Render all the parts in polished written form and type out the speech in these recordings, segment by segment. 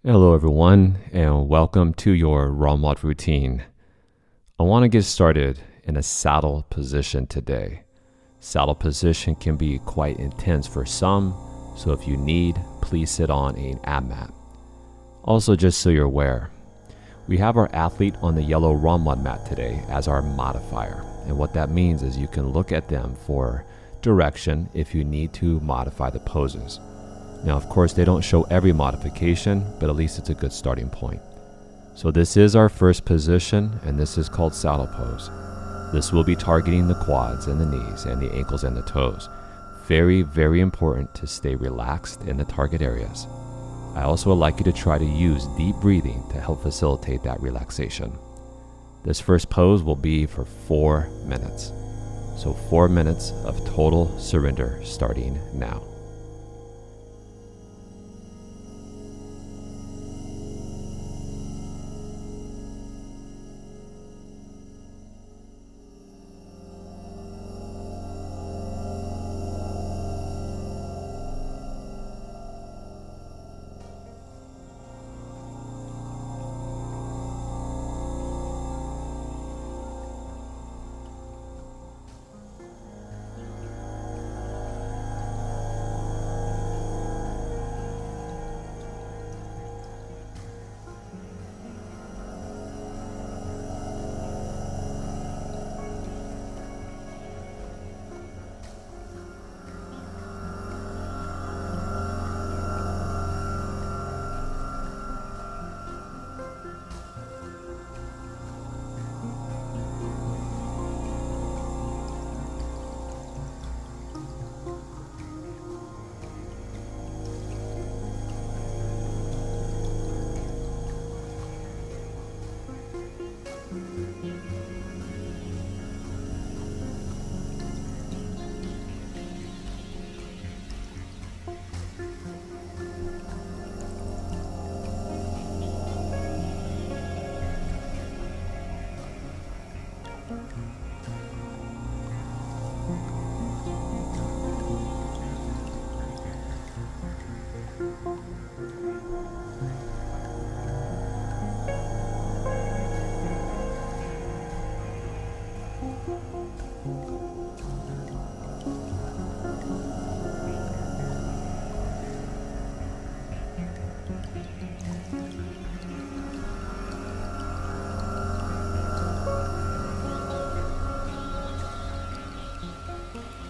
Hello everyone, and welcome to your ROMWOD routine. I want to get started in a saddle position today. Saddle position can be quite intense for some, so if you need, please sit on an ab mat. Also, just so you're aware, we have our athlete on the yellow ROMWOD mat today as our modifier, and what that means is you can look at them for direction if you need to modify the poses. Now, of course, they don't show every modification, but at least it's a good starting point. So this is our first position, and this is called saddle pose. This will be targeting the quads and the knees and the ankles and the toes. Very, very important to stay relaxed in the target areas. I also would like you to try to use deep breathing to help facilitate that relaxation. This first pose will be for 4 minutes. So 4 minutes of total surrender starting now.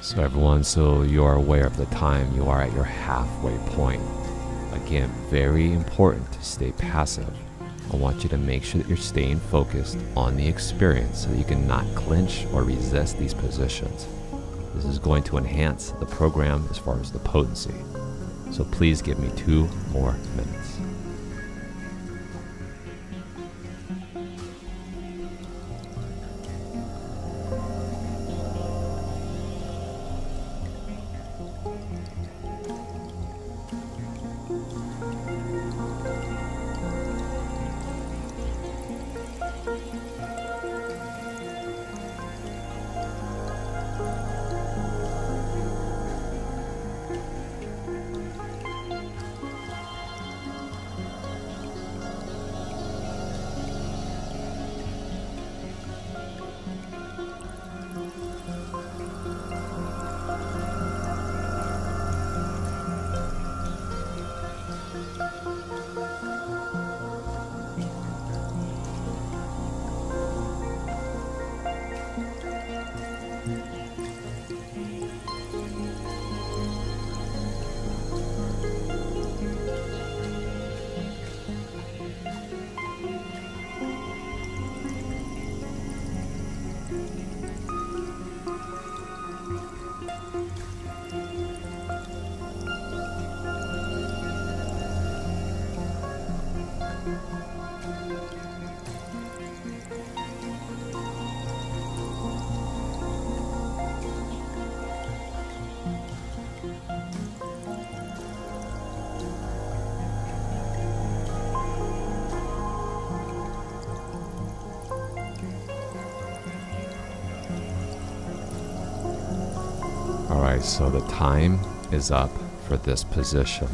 So everyone, so you are aware of the time you are at your halfway point. Again, very important to stay passive. I want you to make sure that you're staying focused on the experience so that you can not clinch or resist these positions. This is going to enhance the program as far as the potency. So please give me 2 more minutes. Alright, so the time is up for this position.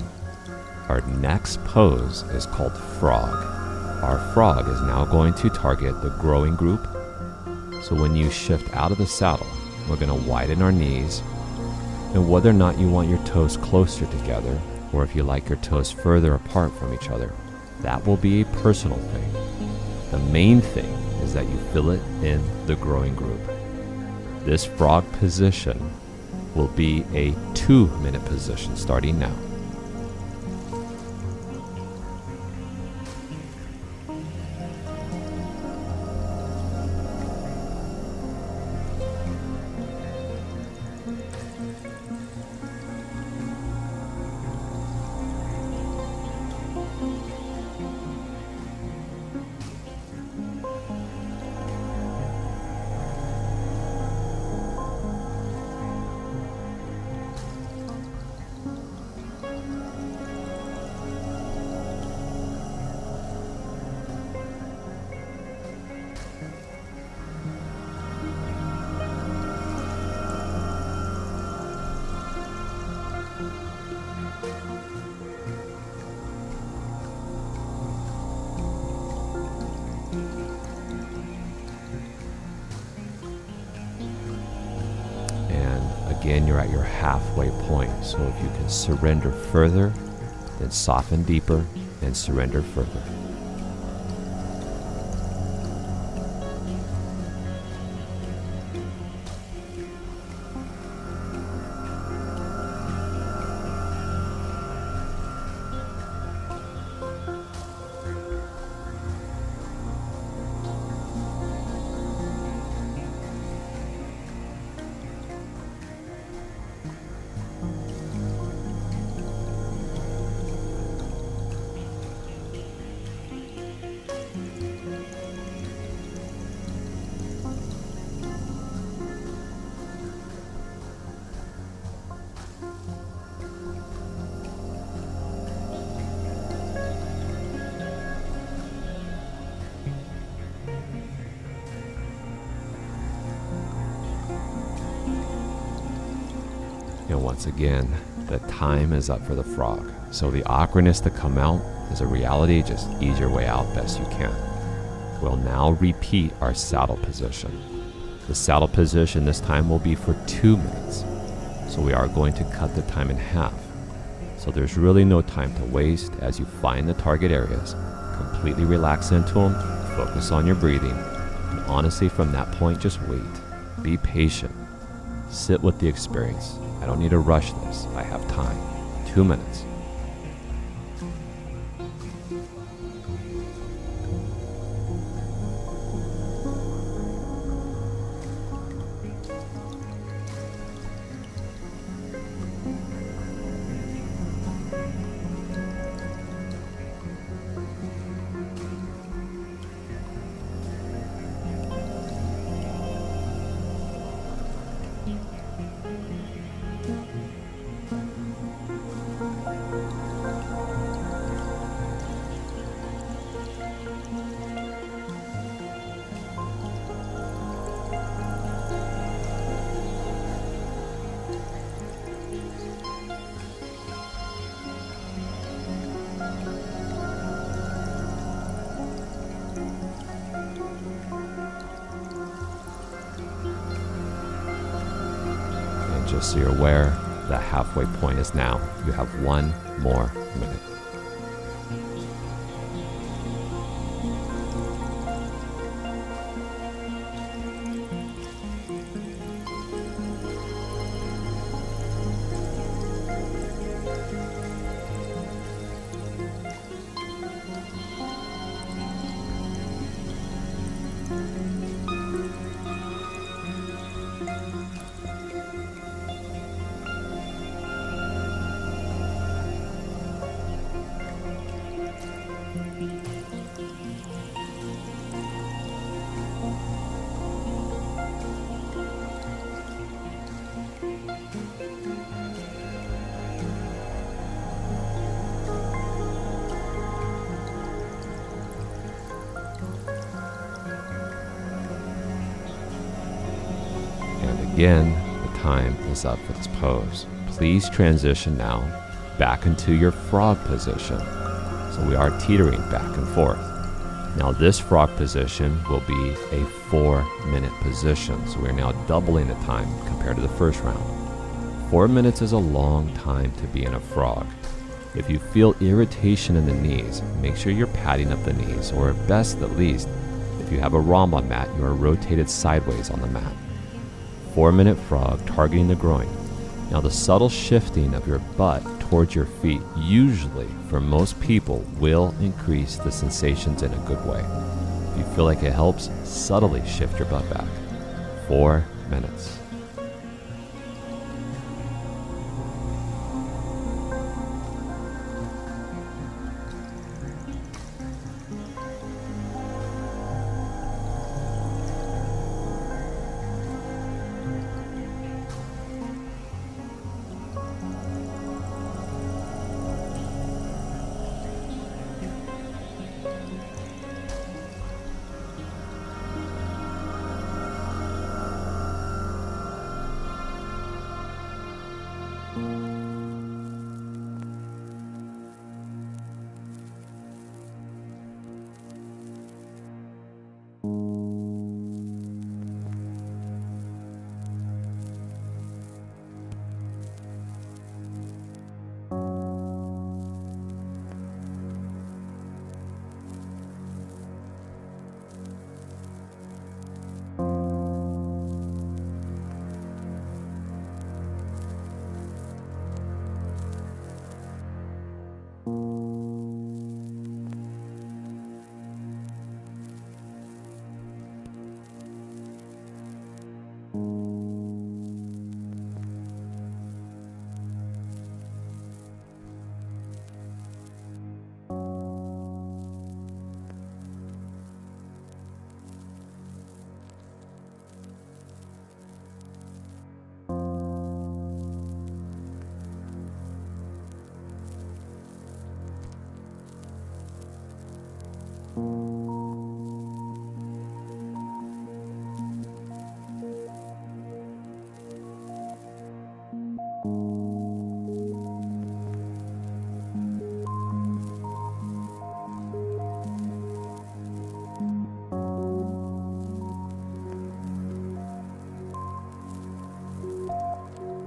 Our next pose is called frog. Our frog is now going to target the groin group. So when you shift out of the saddle, we're going to widen our knees. And whether or not you want your toes closer together, or if you like your toes further apart from each other, that will be a personal thing. The main thing is that you feel it in the groin group. This frog position will be a 2-minute position starting now. Again, you're at your halfway point, so if you can surrender further, then soften deeper and surrender further. And once again, the time is up for the frog. So the awkwardness to come out is a reality. Just ease your way out best you can. We'll now repeat our saddle position. The saddle position this time will be for 2 minutes. So we are going to cut the time in half. So there's really no time to waste as you find the target areas. Completely relax into them, focus on your breathing, and honestly from that point just wait. Be patient. Sit with the experience. I don't need to rush this. I have time. 2 minutes. Just so you're aware, the halfway point is now. You have 1 more minute. Again, the time is up for this pose. Please transition now back into your frog position. So we are teetering back and forth. Now this frog position will be a 4-minute position. So we're now doubling the time compared to the first round. 4 minutes is a long time to be in a frog. If you feel irritation in the knees, make sure you're padding up the knees, or at best at least, if you have a Ramban mat, you are rotated sideways on the mat. 4-minute frog targeting the groin. Now the subtle shifting of your butt towards your feet usually, for most people, will increase the sensations in a good way. If you feel like it helps, subtly shift your butt back. 4 minutes.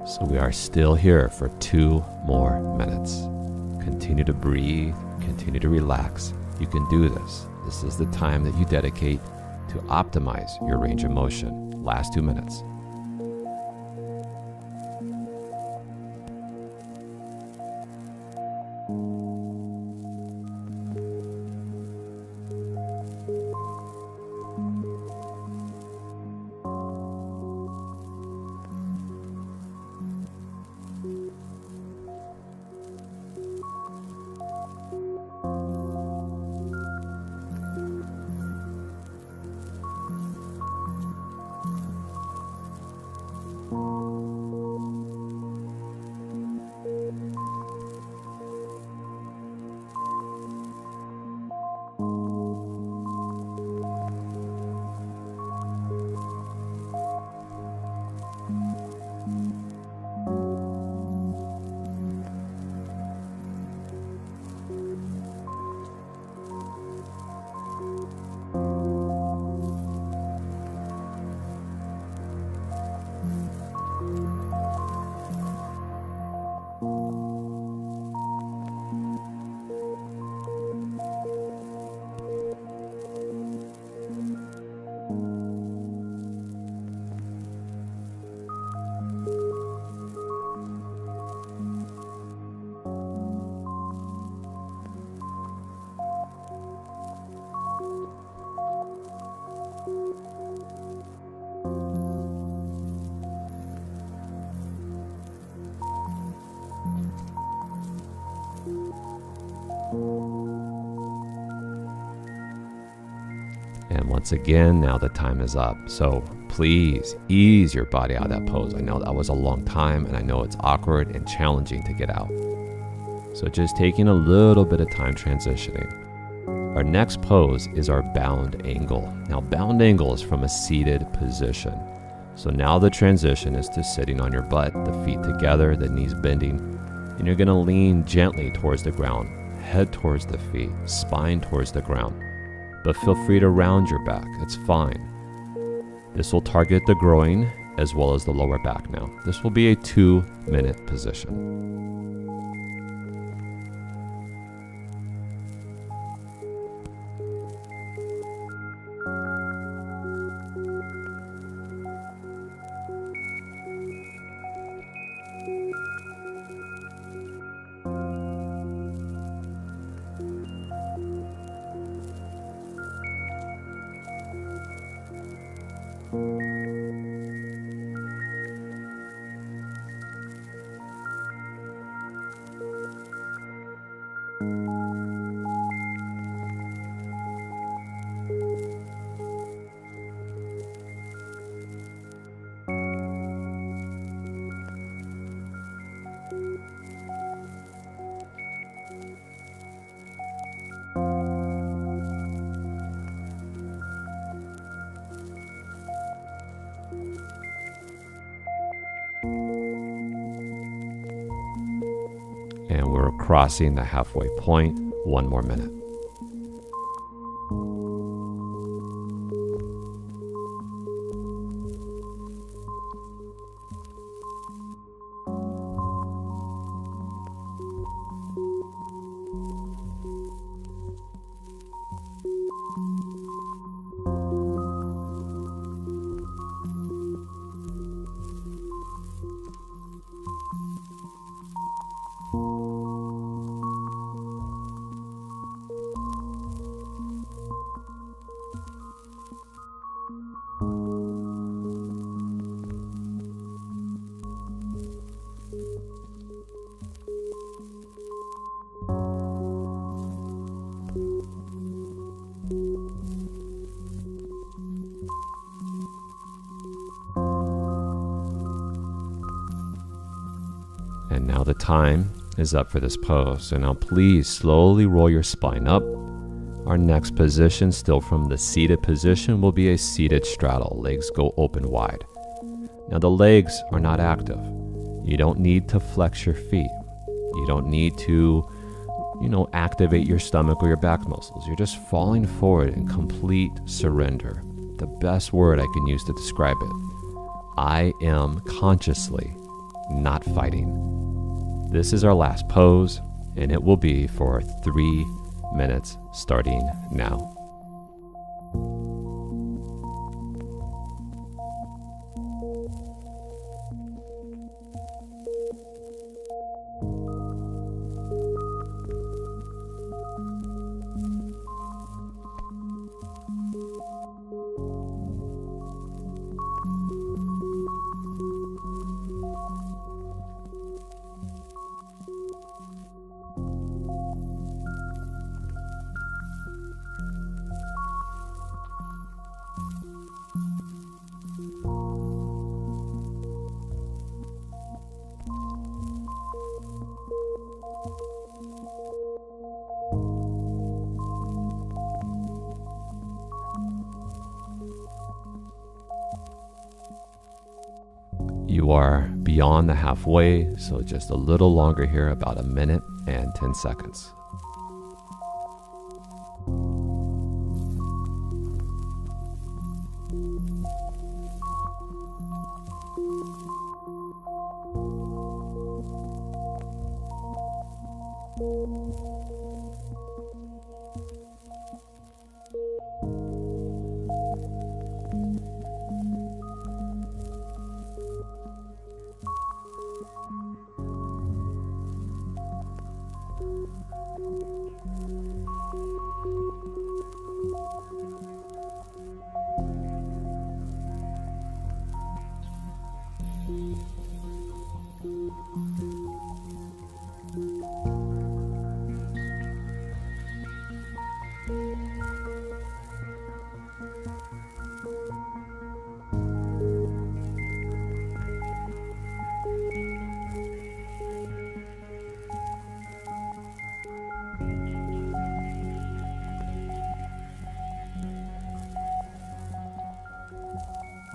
So we are still here for 2 more minutes. Continue to breathe, continue to relax. You can do this. This is the time that you dedicate to optimize your range of motion. Last 2 minutes. And once again, now the time is up. So please ease your body out of that pose. I know that was a long time, and I know it's awkward and challenging to get out. So just taking a little bit of time transitioning. Our next pose is our bound angle. Now, bound angle is from a seated position. So now the transition is to sitting on your butt, the feet together, the knees bending. And you're going to lean gently towards the ground, head towards the feet, spine towards the ground. But feel free to round your back, it's fine. This will target the groin as well as the lower back now. This will be a 2-minute position. And we're crossing the halfway point. 1 more minute. And now the time is up for this pose. So now please slowly roll your spine up. Our next position, still from the seated position, will be a seated straddle. Legs go open wide. Now the legs are not active. You don't need to flex your feet. You don't need to, activate your stomach or your back muscles. You're just falling forward in complete surrender. The best word I can use to describe it. I am consciously not fighting. This is our last pose, and it will be for 3 minutes starting now. You are beyond the halfway, so just a little longer here, about 1 minute and 10 seconds.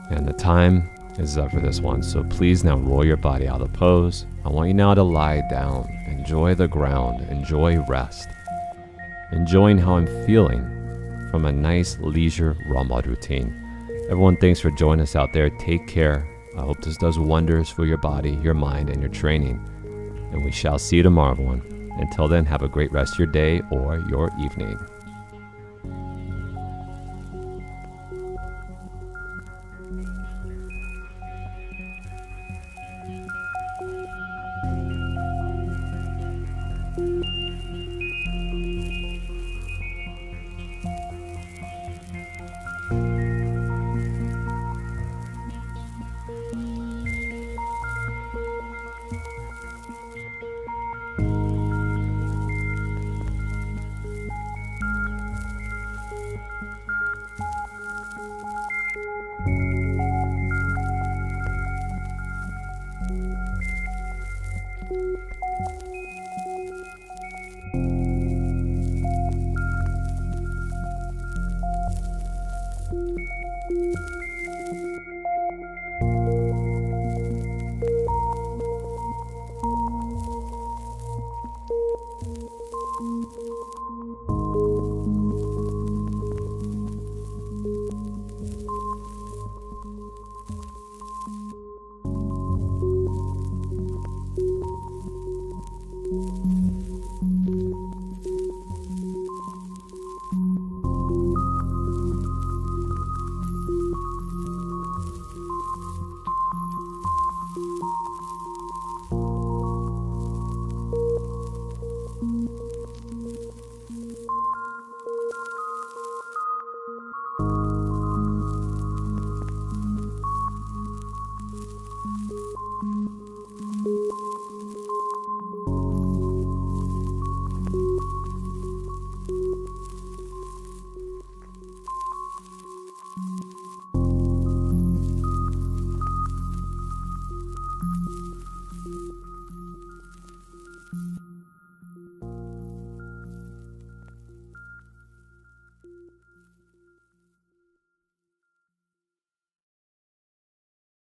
And the time is up for this one. So please now roll your body out of pose. I want you now to lie down, enjoy the ground, enjoy rest, enjoying how I'm feeling from a nice leisure ROMOD routine. Everyone, thanks for joining us out there. Take care. I hope this does wonders for your body, your mind, and your training. And we shall see you tomorrow, everyone. Until then, have a great rest of your day or your evening.